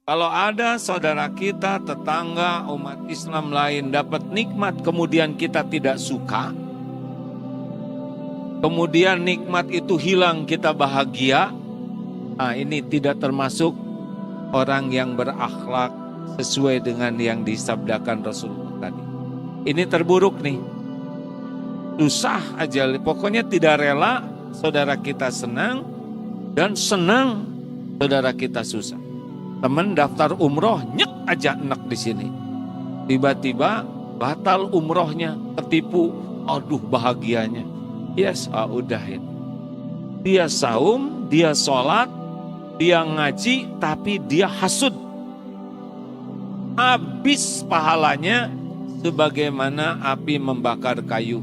Kalau ada saudara kita, tetangga, umat Islam lain dapat nikmat kemudian kita tidak suka, kemudian nikmat itu hilang kita bahagia, ini tidak termasuk orang yang berakhlak sesuai dengan yang disabdakan Rasulullah tadi. Ini terburuk nih. Susah aja, pokoknya tidak rela saudara kita senang dan senang saudara kita susah. Teman daftar umroh, nyek aja enak di sini. Tiba-tiba batal umrohnya, ketipu, aduh bahagianya. Yes, udah ini. Dia saum, dia sholat, dia ngaji, tapi dia hasud. Habis pahalanya sebagaimana api membakar kayu.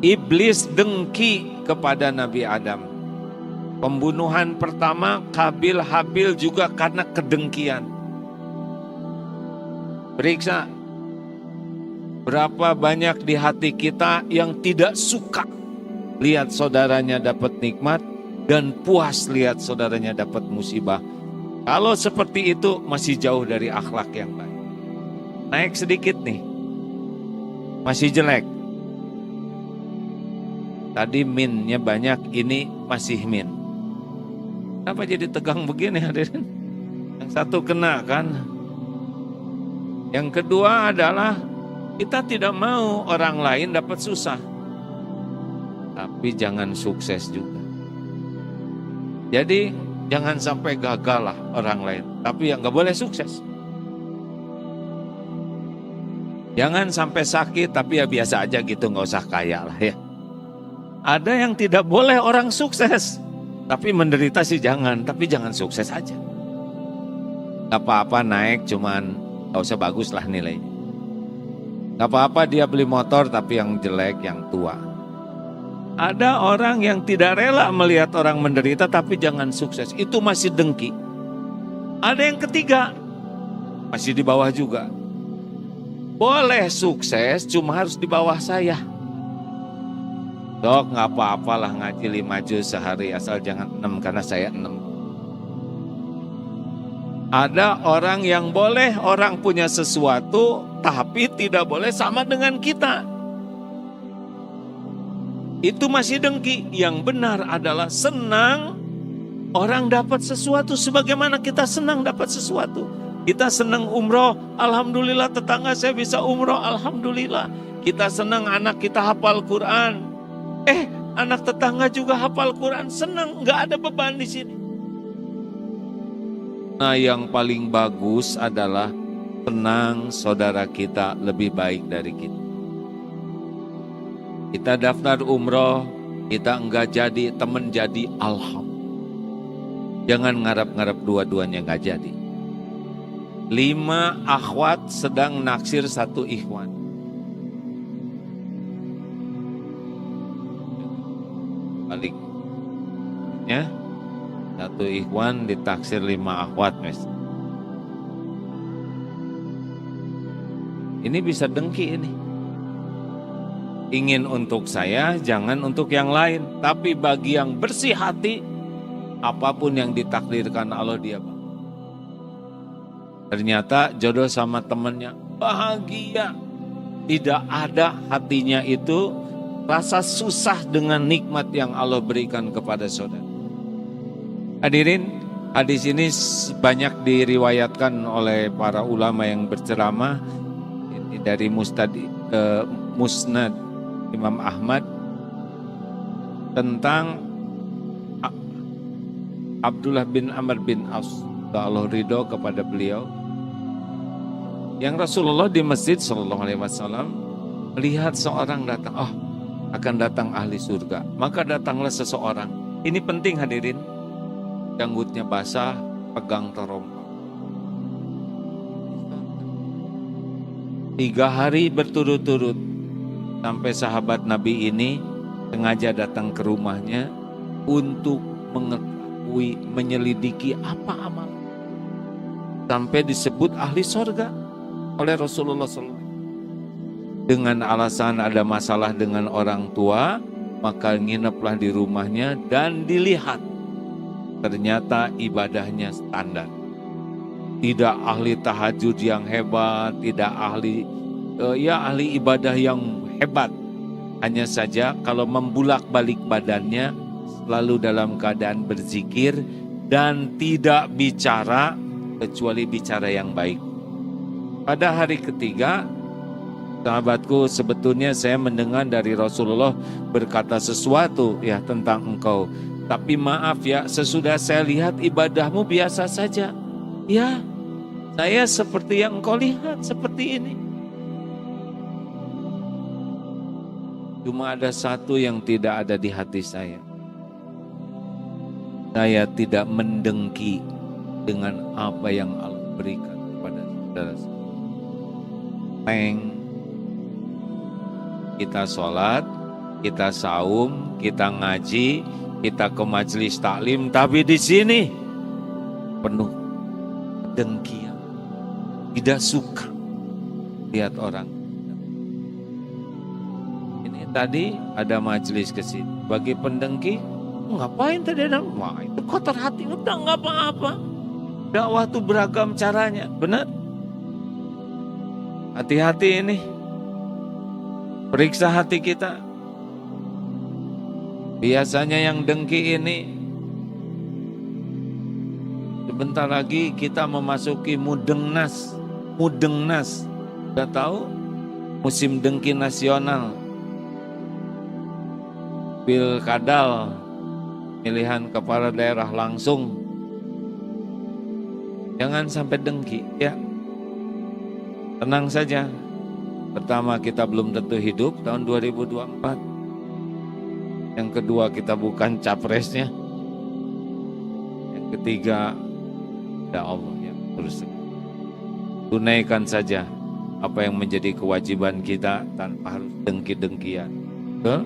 Iblis dengki kepada Nabi Adam. Pembunuhan pertama Kabil Habil juga karena kedengkian. Periksa berapa banyak di hati kita yang tidak suka lihat saudaranya dapat nikmat dan puas lihat saudaranya dapat musibah. Kalau seperti itu masih jauh dari akhlak yang baik. Naik sedikit nih, masih jelek. Tadi minnya banyak, ini masih min. Kenapa jadi tegang begini hadirin? Yang satu kena kan? Yang kedua adalah kita tidak mau orang lain dapat susah. Tapi jangan sukses juga. Jadi jangan sampai gagal lah orang lain. Tapi yang gak boleh sukses. Jangan sampai sakit tapi ya biasa aja gitu, gak usah kaya lah ya. Ada yang tidak boleh orang sukses. Tapi menderita sih jangan, tapi jangan sukses aja. Gak apa-apa naik, cuman gak usah bagus lah nilainya. Gak apa-apa dia beli motor, tapi yang jelek, yang tua. Ada orang yang tidak rela melihat orang menderita, tapi jangan sukses. Itu masih dengki. Ada yang ketiga, masih di bawah juga. Boleh sukses, cuma harus di bawah saya. Dok, gak apa-apalah ngaji 5 juz sehari, asal jangan 6 karena saya 6. Ada orang yang boleh orang punya sesuatu, tapi tidak boleh sama dengan kita. Itu masih dengki. Yang benar adalah senang orang dapat sesuatu sebagaimana kita senang dapat sesuatu. Kita senang umroh, alhamdulillah tetangga saya bisa umroh, alhamdulillah. Kita senang anak kita hafal Quran. Anak tetangga juga hafal Quran, senang, nggak ada beban di sini. Nah, yang paling bagus adalah senang saudara kita lebih baik dari kita. Kita daftar umroh, kita enggak jadi, temen jadi, alhamdulillah. Jangan ngarap-ngarap dua-duanya enggak jadi. 5 akhwat sedang naksir 1 ikhwan. Balik. Ya. 1 ikhwan ditaksir 5 akhwat, Mas. Ini bisa dengki ini. Ingin untuk saya, jangan untuk yang lain. Tapi bagi yang bersih hati, apapun yang ditakdirkan Allah dia bang. Ternyata jodoh sama temannya bahagia. Tidak ada hatinya itu rasa susah dengan nikmat yang Allah berikan kepada saudara. Hadirin, hadis ini banyak diriwayatkan oleh para ulama yang berceramah. Ini dari Musnad Imam Ahmad tentang Abdullah bin Amr bin As, Allah ridho kepada beliau, yang Rasulullah di masjid SAW melihat seorang datang, akan datang ahli surga. Maka datanglah seseorang, ini penting hadirin, janggutnya basah, pegang terompah. 3 hari berturut-turut sampai sahabat Nabi ini sengaja datang ke rumahnya untuk mengetahui, menyelidiki apa amal. Sampai disebut ahli surga oleh Rasulullah SAW. Dengan alasan ada masalah dengan orang tua, maka ngineplah di rumahnya dan dilihat. Ternyata ibadahnya standar. tidak ahli tahajud yang hebat, tidak ahli ahli ibadah yang hebat. Hanya saja kalau membulak-balik badannya selalu dalam keadaan berzikir dan tidak bicara kecuali bicara yang baik. Pada hari ketiga, sahabatku, sebetulnya saya mendengar dari Rasulullah berkata sesuatu ya tentang engkau. Tapi maaf ya, sesudah saya lihat ibadahmu biasa saja. Ya, saya seperti yang engkau lihat, seperti ini. Cuma ada satu yang tidak ada di hati saya. Saya tidak mendengki dengan apa yang Allah berikan kepada saudara-saudara. Kita sholat, kita saum, kita ngaji, kita ke majelis taklim, tapi di sini penuh kedengkian, tidak suka lihat orang. Ini tadi ada majelis ke sini, bagi pendengki, ngapain tadi ada? Wah, itu kotor hati, udah nggak apa-apa. Dakwah itu beragam caranya, benar? Hati-hati ini. Periksa hati kita. Biasanya yang dengki ini sebentar lagi kita memasuki Mudengnas. Mudengnas. Sudah tahu? Musim dengki nasional. Pilkadal, pilihan kepala daerah langsung. Jangan sampai dengki, ya. Tenang saja. Pertama, kita belum tentu hidup tahun 2024. Yang kedua, kita bukan capresnya. Yang ketiga, ya Allah yang terus tunaikan saja apa yang menjadi kewajiban kita tanpa harus dengki-dengkian. Betul?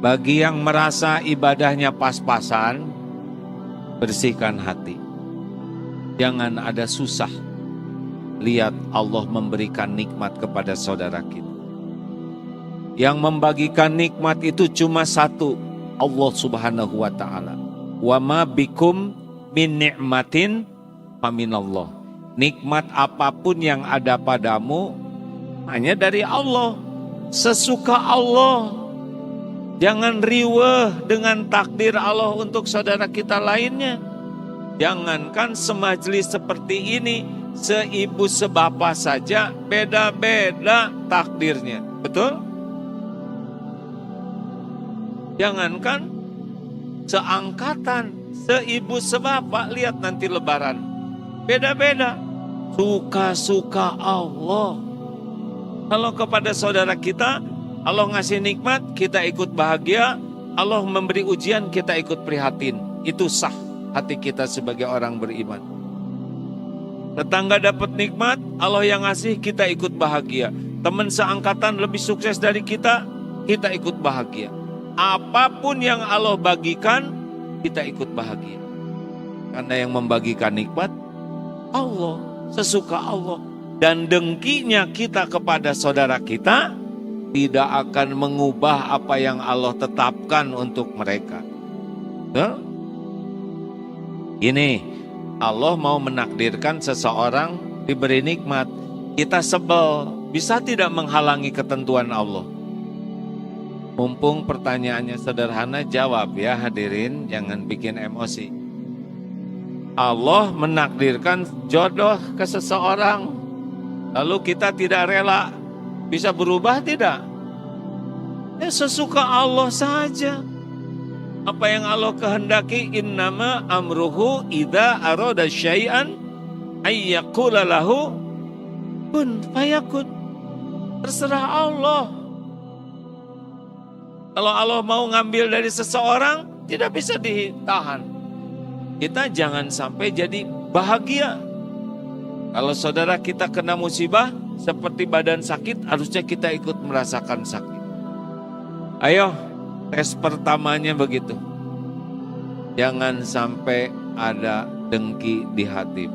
Bagi yang merasa ibadahnya pas-pasan, bersihkan hati. Jangan ada susah. Lihat Allah memberikan nikmat kepada saudara kita. Yang membagikan nikmat itu cuma satu, Allah Subhanahu wa ta'ala. Wa ma bikum min ni'matin faminallah. Nikmat apapun yang ada padamu hanya dari Allah. Sesuka Allah. Jangan riweh dengan takdir Allah untuk saudara kita lainnya. Jangankan semajelis seperti ini, seibu sebapa saja beda-beda takdirnya. Betul? Jangankan seangkatan, seibu sebapa, lihat nanti lebaran. Beda-beda. Suka-suka Allah. Kalau kepada saudara kita, Allah ngasih nikmat, kita ikut bahagia. Allah memberi ujian, kita ikut prihatin. Itu sah hati kita sebagai orang beriman. Tetangga dapat nikmat, Allah yang ngasih, kita ikut bahagia. Teman seangkatan lebih sukses dari kita, kita ikut bahagia. Apapun yang Allah bagikan, kita ikut bahagia. Karena yang membagikan nikmat, Allah, sesuka Allah. Dan dengkinya kita kepada saudara kita, tidak akan mengubah apa yang Allah tetapkan untuk mereka. Ini Allah mau menakdirkan seseorang diberi nikmat. Kita sebel, bisa tidak menghalangi ketentuan Allah? Mumpung pertanyaannya sederhana, jawab ya hadirin, jangan bikin emosi. Allah menakdirkan jodoh ke seseorang, lalu kita tidak rela, bisa berubah tidak? Ya sesuka Allah saja. Apa yang Allah kehendaki, innama amruhu idza arada syai'an ayyaqula lahu kun fayakun. Terserah Allah. Kalau Allah mau ngambil dari seseorang, tidak bisa ditahan. Kita jangan sampai jadi bahagia. Kalau saudara kita kena musibah, seperti badan sakit, harusnya kita ikut merasakan sakit. Ayo, tes pertamanya begitu. Jangan sampai ada dengki di hati.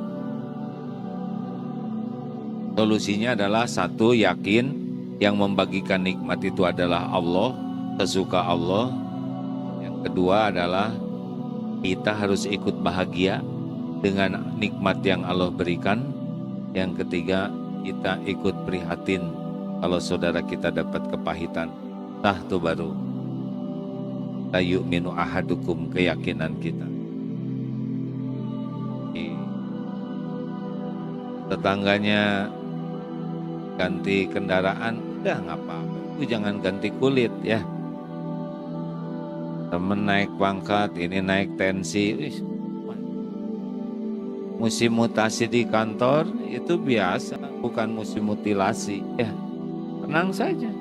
Solusinya adalah satu, yakin yang membagikan nikmat itu adalah Allah, sesuka Allah. Yang kedua adalah kita harus ikut bahagia dengan nikmat yang Allah berikan. Yang ketiga, kita ikut prihatin kalau saudara kita dapat kepahitan. Itu baru la yu'minu ahadukum, keyakinan kita. Tetangganya ganti kendaraan, udah nggak apa-apa, itu jangan ganti kulit ya. Temen naik pangkat, ini naik tensi, musim mutasi di kantor itu biasa, bukan musim mutilasi ya. Tenang saja,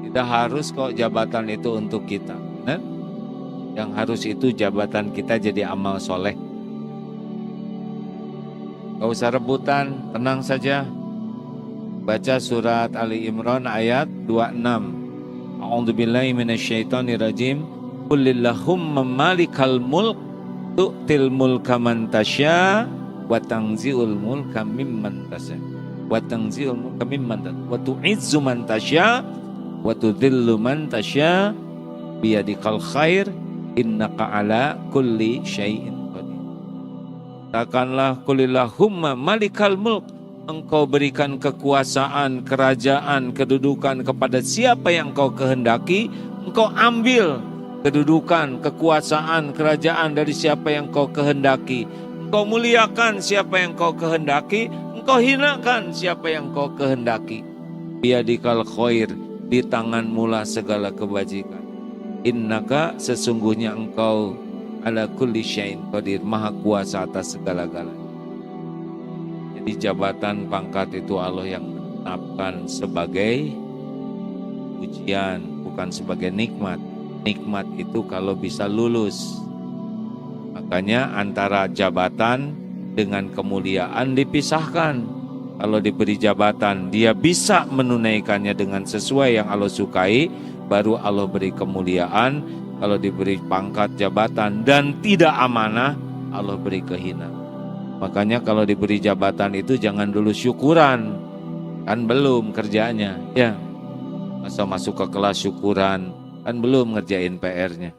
tidak harus kok jabatan itu untuk kita. Benar? Yang harus itu jabatan kita jadi amal soleh. Gak usah rebutan, tenang saja. Baca surat Ali Imran ayat 26. A'udzubillahi minasyaitonirrajim. Qulillahumma malikal mulk tu'til mulka man tasya wa tanzi'ul mulka mimman tasya wa tanzi'ul mulka mimman tasya wa tu'izzu man tasya wa tudhillu man tasya biyadikal khair innaka ala kulli syai'in qadir. Katakanlah qulillahumma malikal mulk, engkau berikan kekuasaan, kerajaan, kedudukan kepada siapa yang kau kehendaki. Engkau ambil kedudukan, kekuasaan, kerajaan dari siapa yang kau kehendaki. Engkau muliakan siapa yang kau kehendaki. Engkau hinakan siapa yang kau kehendaki. Biyadikal khair, di tanganmu lah segala kebajikan. Innaka, sesungguhnya engkau ala kulli syai'in qadir, maha kuasa atas segala-galanya. Jadi jabatan pangkat itu Allah yang menetapkan sebagai ujian, bukan sebagai nikmat. Nikmat itu kalau bisa lulus. Makanya antara jabatan dengan kemuliaan dipisahkan. Kalau diberi jabatan, dia bisa menunaikannya dengan sesuai yang Allah sukai, baru Allah beri kemuliaan. Kalau diberi pangkat jabatan dan tidak amanah, Allah beri kehinaan. Makanya kalau diberi jabatan itu jangan dulu syukuran, kan belum kerjanya, ya. Masa masuk ke kelas syukuran, kan belum ngerjain PR-nya.